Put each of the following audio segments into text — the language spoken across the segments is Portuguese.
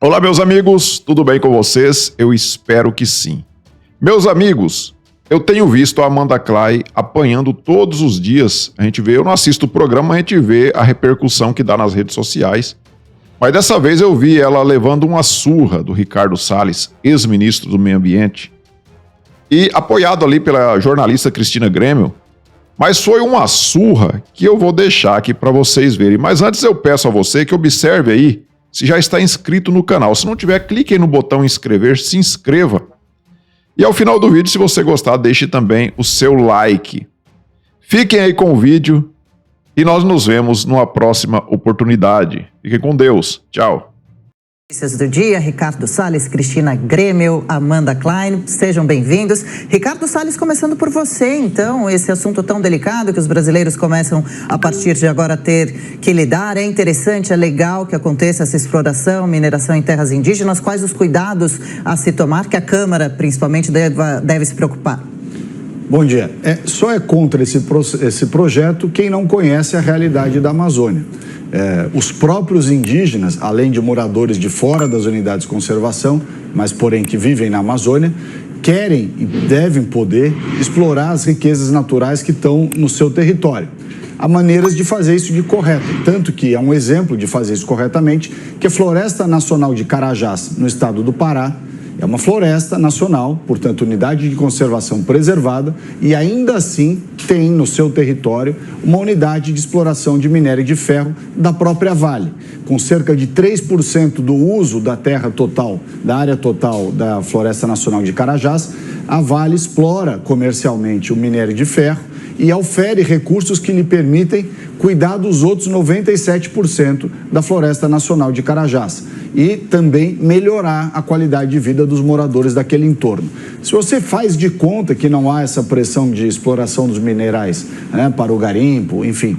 Olá, meus amigos, tudo bem com vocês? Eu espero que sim. Meus amigos, eu tenho visto a Amanda Klein apanhando todos os dias. Eu não assisto o programa, a gente vê a repercussão que dá nas redes sociais. Mas dessa vez eu vi ela levando uma surra do Ricardo Salles, ex-ministro do Meio Ambiente, e apoiado ali pela jornalista Cristina Grêmio. Mas foi uma surra que eu vou deixar aqui para vocês verem. Mas antes eu peço a você que observe aí se já está inscrito no canal. Se não tiver, clique aí no botão inscrever, se inscreva. E ao final do vídeo, se você gostar, deixe também o seu like. Fiquem aí com o vídeo e nós nos vemos numa próxima oportunidade. Fiquem com Deus. Tchau. Notícias do dia, Ricardo Salles, Cristina Grêmio, Amanda Klein, sejam bem-vindos. Ricardo Salles, começando por você, então, esse assunto tão delicado que os brasileiros começam a partir de agora a ter que lidar. É interessante, é legal que aconteça essa exploração, mineração em terras indígenas. Quais os cuidados a se tomar que a Câmara, principalmente, deve se preocupar? Bom dia. Só é contra esse projeto quem não conhece a realidade da Amazônia. Os próprios indígenas, além de moradores de fora das unidades de conservação, mas porém que vivem na Amazônia, querem e devem poder explorar as riquezas naturais que estão no seu território. Há maneiras de fazer isso de correto, tanto que é um exemplo de fazer isso corretamente, que a Floresta Nacional de Carajás, no estado do Pará, é uma floresta nacional, portanto, unidade de conservação preservada, e ainda assim tem no seu território uma unidade de exploração de minério de ferro da própria Vale. Com cerca de 3% do uso da terra total, da área total da Floresta Nacional de Carajás, a Vale explora comercialmente o minério de ferro e ofere recursos que lhe permitem cuidar dos outros 97% da Floresta Nacional de Carajás e também melhorar a qualidade de vida dos moradores daquele entorno. Se você faz de conta que não há essa pressão de exploração dos minerais, para o garimpo, enfim,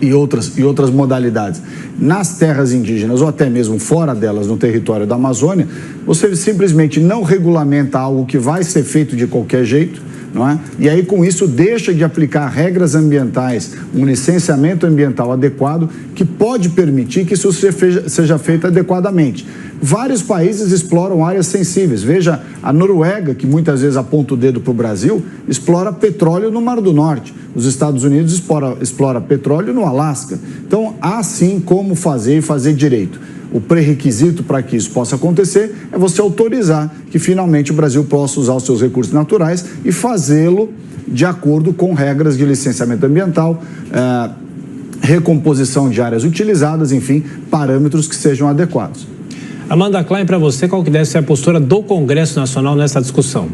e outras modalidades nas terras indígenas ou até mesmo fora delas, no território da Amazônia, você simplesmente não regulamenta algo que vai ser feito de qualquer jeito, não é? E aí, com isso, deixa de aplicar regras ambientais, um licenciamento ambiental adequado que pode permitir que isso seja feito adequadamente. Vários países exploram áreas sensíveis. Veja, a Noruega, que muitas vezes aponta o dedo para o Brasil, explora petróleo no Mar do Norte. Os Estados Unidos explora petróleo no Alasca. Então, há sim como fazer e fazer direito. O pré-requisito para que isso possa acontecer é você autorizar que finalmente o Brasil possa usar os seus recursos naturais e fazê-lo de acordo com regras de licenciamento ambiental, recomposição de áreas utilizadas, enfim, parâmetros que sejam adequados. Amanda Klein, para você, qual que deve ser a postura do Congresso Nacional nessa discussão?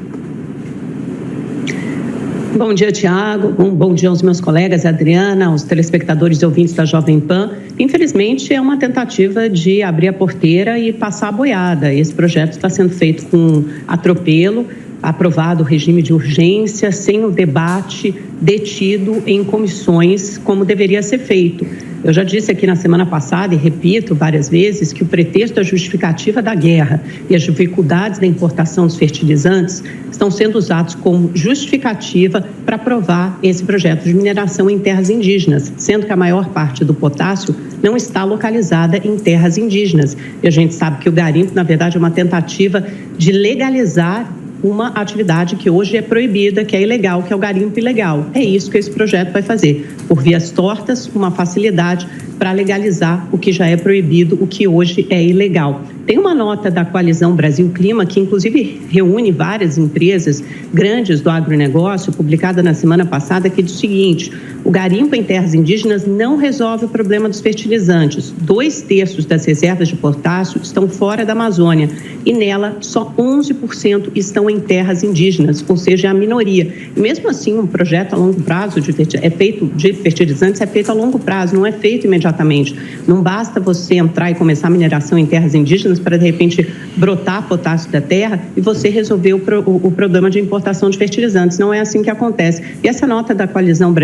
Bom dia, Tiago. Bom dia aos meus colegas, Adriana, aos telespectadores e ouvintes da Jovem Pan. Infelizmente, é uma tentativa de abrir a porteira e passar a boiada. Esse projeto está sendo feito com atropelo, aprovado o regime de urgência, sem o debate detido em comissões, como deveria ser feito. Eu já disse aqui na semana passada e repito várias vezes que o pretexto, a justificativa da guerra e as dificuldades da importação dos fertilizantes estão sendo usados como justificativa para aprovar esse projeto de mineração em terras indígenas, sendo que a maior parte do potássio não está localizada em terras indígenas. E a gente sabe que o garimpo, na verdade, é uma tentativa de legalizar uma atividade que hoje é proibida, que é ilegal, que é o garimpo ilegal. É isso que esse projeto vai fazer. Por vias tortas, uma facilidade para legalizar o que já é proibido, o que hoje é ilegal. Tem uma nota da Coalizão Brasil Clima, que inclusive reúne várias empresas grandes do agronegócio, publicada na semana passada, que diz o seguinte: o garimpo em terras indígenas não resolve o problema dos fertilizantes. 2/3 das reservas de potássio estão fora da Amazônia e nela só 11% estão em terras indígenas, ou seja, a minoria. E mesmo assim, um projeto a longo prazo de fertilizantes é feito a longo prazo, não é feito imediatamente. Não basta você entrar e começar a mineração em terras indígenas para, de repente, brotar potássio da terra e você resolver o problema de importação de fertilizantes. Não é assim que acontece. E essa nota da Coalizão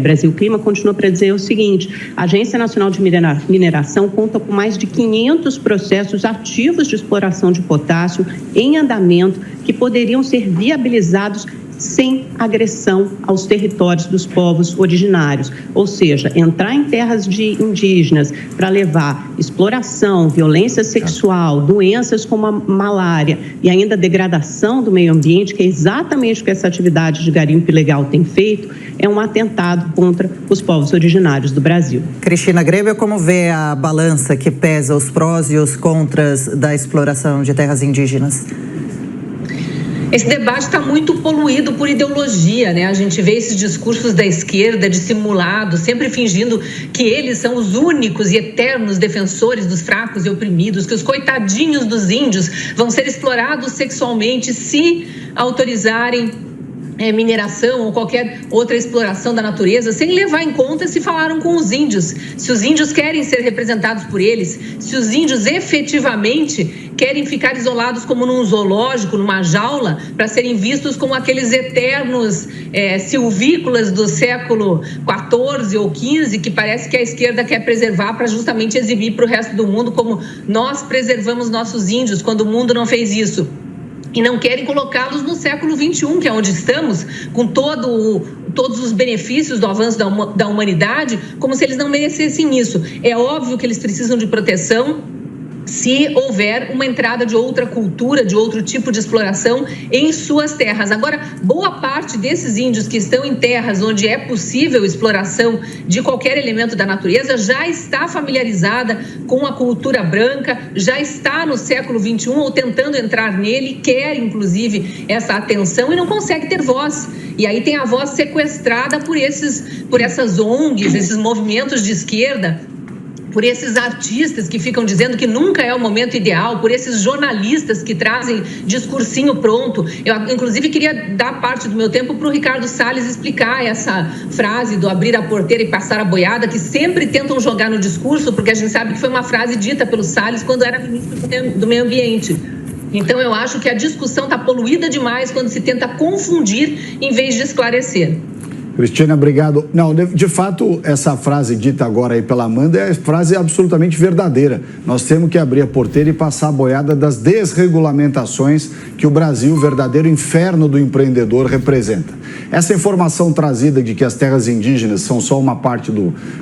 Brasil Clima continua para dizer o seguinte: a Agência Nacional de Mineração conta com mais de 500 processos ativos de exploração de potássio em andamento que poderiam ser viabilizados sem agressão aos territórios dos povos originários. Ou seja, entrar em terras de indígenas para levar exploração, violência sexual, doenças como a malária e ainda degradação do meio ambiente, que é exatamente o que essa atividade de garimpo ilegal tem feito, é um atentado contra os povos originários do Brasil. Cristina Grêmio, como vê a balança que pesa os prós e os contras da exploração de terras indígenas? Esse debate está muito poluído por ideologia, né? A gente vê esses discursos da esquerda dissimulados, sempre fingindo que eles são os únicos e eternos defensores dos fracos e oprimidos, que os coitadinhos dos índios vão ser explorados sexualmente se autorizarem mineração ou qualquer outra exploração da natureza, sem levar em conta se falaram com os índios, se os índios querem ser representados por eles, se os índios efetivamente querem ficar isolados como num zoológico, numa jaula, para serem vistos como aqueles eternos silvícolas do século XIV ou XV, que parece que a esquerda quer preservar para justamente exibir para o resto do mundo como nós preservamos nossos índios, quando o mundo não fez isso. E não querem colocá-los no século XXI, que é onde estamos, com todos os benefícios do avanço da humanidade, como se eles não merecessem isso. É óbvio que eles precisam de proteção se houver uma entrada de outra cultura, de outro tipo de exploração em suas terras. Agora, boa parte desses índios que estão em terras onde é possível exploração de qualquer elemento da natureza já está familiarizada com a cultura branca, já está no século XXI ou tentando entrar nele, quer inclusive essa atenção e não consegue ter voz. E aí tem a voz sequestrada por essas ONGs, esses movimentos de esquerda, por esses artistas que ficam dizendo que nunca é o momento ideal, por esses jornalistas que trazem discursinho pronto. Eu, inclusive, queria dar parte do meu tempo para o Ricardo Salles explicar essa frase do abrir a porteira e passar a boiada, que sempre tentam jogar no discurso, porque a gente sabe que foi uma frase dita pelo Salles quando era ministro do Meio Ambiente. Então, eu acho que a discussão está poluída demais quando se tenta confundir em vez de esclarecer. Cristina, obrigado. Não, de fato, essa frase dita agora aí pela Amanda é frase absolutamente verdadeira. Nós temos que abrir a porteira e passar a boiada das desregulamentações que o Brasil, o verdadeiro inferno do empreendedor, representa. Essa informação trazida de que as terras indígenas são só uma parte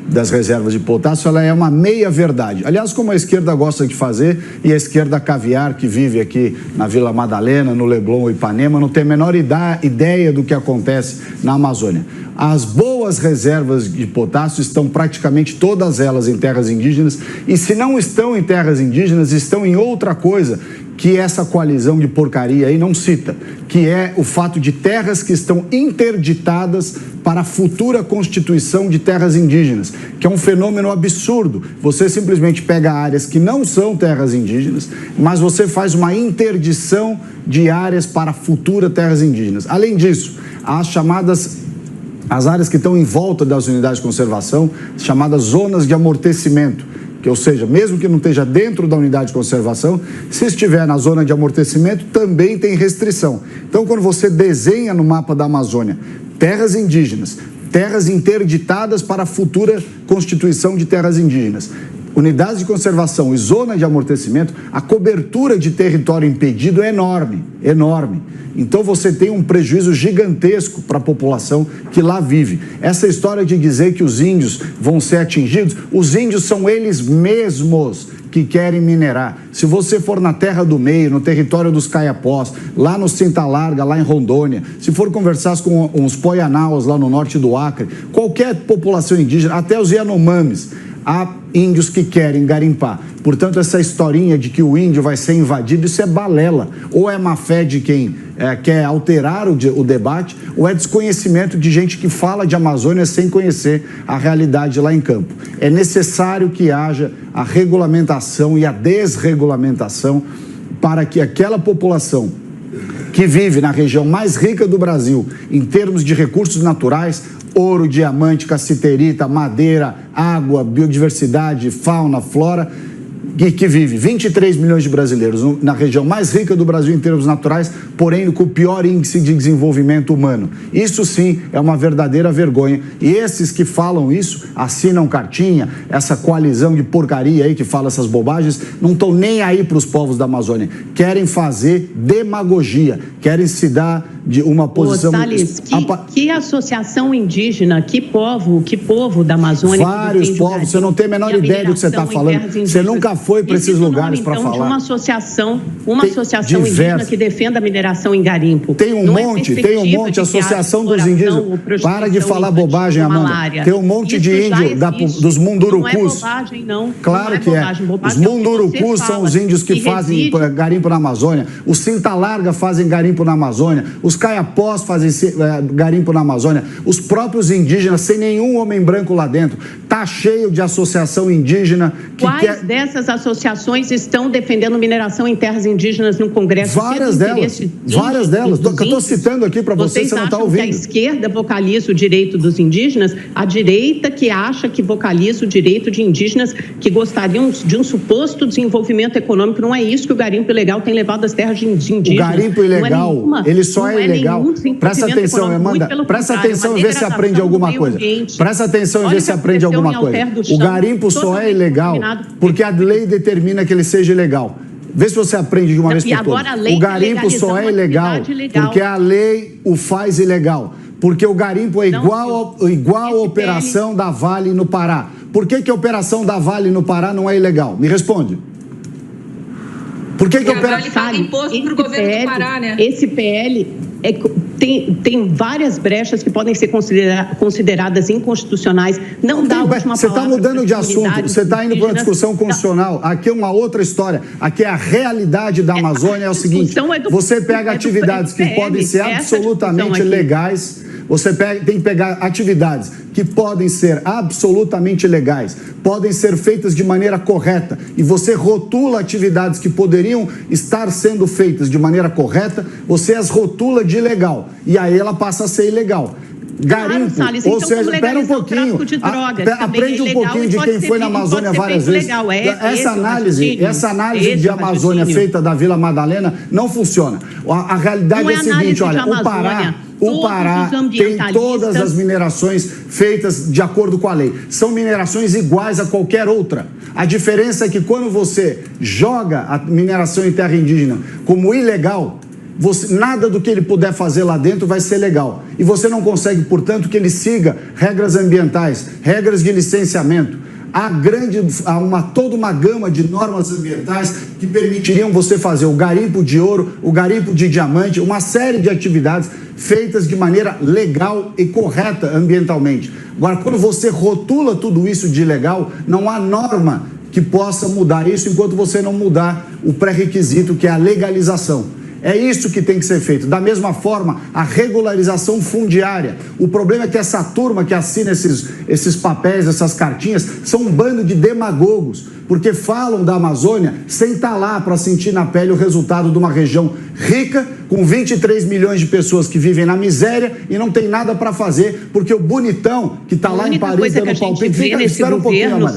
das reservas de potássio, ela é uma meia-verdade. Aliás, como a esquerda gosta de fazer, e a esquerda caviar que vive aqui na Vila Madalena, no Leblon ou Ipanema, não tem a menor ideia do que acontece na Amazônia. As boas reservas de potássio estão praticamente todas elas em terras indígenas, e se não estão em terras indígenas, estão em outra coisa que essa coalizão de porcaria aí não cita, que é o fato de terras que estão interditadas para a futura constituição de terras indígenas, que é um fenômeno absurdo. Você simplesmente pega áreas que não são terras indígenas, mas você faz uma interdição de áreas para futuras terras indígenas. Além disso, as áreas que estão em volta das unidades de conservação, chamadas zonas de amortecimento, que, ou seja, mesmo que não esteja dentro da unidade de conservação, se estiver na zona de amortecimento, também tem restrição. Então, quando você desenha no mapa da Amazônia terras indígenas, terras interditadas para a futura constituição de terras indígenas, unidades de conservação e zona de amortecimento, a cobertura de território impedido é enorme, enorme. Então você tem um prejuízo gigantesco para a população que lá vive. Essa história de dizer que os índios vão ser atingidos, os índios são eles mesmos que querem minerar. Se você for na Terra do Meio, no território dos Caiapós, lá no Cinta Larga, lá em Rondônia, se for conversar com os Poianaus lá no norte do Acre, qualquer população indígena, até os Yanomamis, há índios que querem garimpar. Portanto, essa historinha de que o índio vai ser invadido, isso é balela. Ou é má fé de quem quer alterar o debate, ou é desconhecimento de gente que fala de Amazônia sem conhecer a realidade lá em campo. É necessário que haja a regulamentação e a desregulamentação para que aquela população que vive na região mais rica do Brasil, em termos de recursos naturais, ouro, diamante, cassiterita, madeira, água, biodiversidade, fauna, flora, que vive 23 milhões de brasileiros na região mais rica do Brasil em termos naturais, porém com o pior índice de desenvolvimento humano. Isso sim é uma verdadeira vergonha. E esses que falam isso, assinam cartinha, essa coalizão de porcaria aí que fala essas bobagens, não estão nem aí para os povos da Amazônia. Querem fazer demagogia, querem se dar de uma posição... Salles, que associação indígena, que povo da Amazônia... Vários povos, você não tem a menor ideia do que você está falando. Você nunca foi para esses lugares para falar. De uma associação indígena que defenda a mineração em garimpo. Tem um monte, Associação dos Indígenas. Para de falar bobagem, Amanda. Tem um monte de índio dos Mundurucus. Não é bobagem, não. Claro que é. Os Mundurucus são os índios que fazem garimpo na Amazônia. Os Cinta Larga fazem garimpo na Amazônia. Os Caiapós fazem garimpo na Amazônia. Os próprios indígenas, sem nenhum homem branco lá dentro. Tá cheio de associação indígena que Quais dessas associações estão defendendo mineração em terras indígenas no Congresso? Várias delas. Eu estou citando aqui para você não está ouvindo. Que a esquerda vocaliza o direito dos indígenas, a direita que acha que vocaliza o direito de indígenas que gostariam de um suposto desenvolvimento econômico. Não é isso que o garimpo ilegal tem levado às terras de indígenas. O garimpo ilegal, ele só é ilegal. Presta atenção, Amanda. Presta atenção e vê se aprende alguma coisa. Presta atenção e vê se aprende alguma coisa. O garimpo só é ilegal porque a lei determina que ele seja ilegal. Vê se você aprende de uma vez por todas. O garimpo só é ilegal porque a lei o faz ilegal. Porque o garimpo é igual à operação da Vale no Pará. Por que a operação da Vale no Pará não é ilegal? Me responde. Por que a operação... paga imposto para o governo do Pará, né? Esse PL tem várias brechas que podem ser consideradas inconstitucionais. Não dá a última palavra. Você está mudando de assunto, você está indo para uma discussão constitucional. Aqui é uma outra história. Aqui é a realidade da Amazônia. É o seguinte, você pega atividades que podem ser absolutamente legais. Você tem que pegar atividades que podem ser absolutamente legais, podem ser feitas de maneira correta, e você rotula atividades que poderiam estar sendo feitas de maneira correta, você as rotula de ilegal, e aí ela passa a ser ilegal. Garimpo, Salles, ou então, seja, espera um pouquinho, aprende um pouquinho de quem foi na Amazônia várias vezes. Essa análise de Amazônia feita da Vila Madalena não funciona. A realidade é a seguinte, olha, o Pará tem todas as minerações feitas de acordo com a lei. São minerações iguais a qualquer outra. A diferença é que quando você joga a mineração em terra indígena como ilegal, nada do que ele puder fazer lá dentro vai ser legal. E você não consegue, portanto, que ele siga regras ambientais, regras de licenciamento. Há toda uma gama de normas ambientais que permitiriam você fazer o garimpo de ouro, o garimpo de diamante, uma série de atividades feitas de maneira legal e correta ambientalmente. Agora, quando você rotula tudo isso de ilegal, não há norma que possa mudar isso enquanto você não mudar o pré-requisito, que é a legalização. É isso que tem que ser feito. Da mesma forma, a regularização fundiária. O problema é que essa turma que assina esses papéis, essas cartinhas, são um bando de demagogos, porque falam da Amazônia sem estar lá para sentir na pele o resultado de uma região rica, com 23 milhões de pessoas que vivem na miséria e não tem nada para fazer, porque o bonitão que está lá em Paris dando palpite... Espera um pouquinho, mano.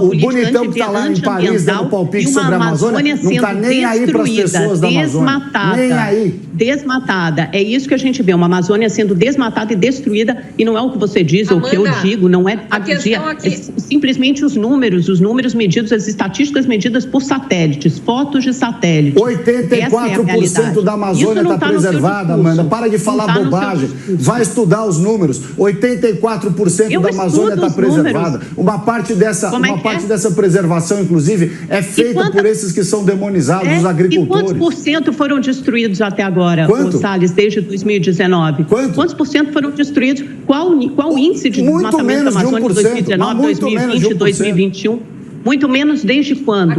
O bonitão que está lá em Paris dando palpite sobre a Amazônia não está nem aí para as pessoas da Amazônia. Nem aí. Desmatada. É isso que a gente vê, uma Amazônia sendo desmatada e destruída, e não é o que você diz, ou o que eu digo, não é a questão aqui. É simplesmente os números medidos, as estatísticas medidas por satélites, fotos de satélite. 84% da Amazônia está preservada, Amanda. Para de falar bobagem. Vai estudar os números. 84% da Amazônia está preservada. Uma parte dessa preservação, inclusive, é feita por esses que são demonizados, os agricultores. E quantos por cento foram destruídos até agora, Salles, desde 2019? Quantos por cento foram destruídos? Qual o índice de desmatamento da Amazônia de 2019, 2020, 2021? Muito menos desde quando?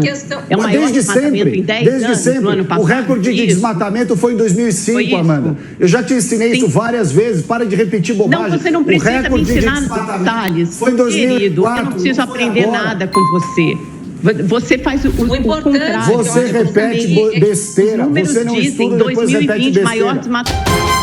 É o maior desmatamento em 10 anos, no ano passado. O recorde de desmatamento foi em 2005, Amanda. Eu já te ensinei isso várias vezes. Para de repetir bobagem. Não, você não precisa me ensinar, Salles. Foi em 2004. Querido, eu não preciso aprender nada com você. Você faz o contrário. Você repete besteira. Você não estuda, depois repete besteira. Maior desmatamento.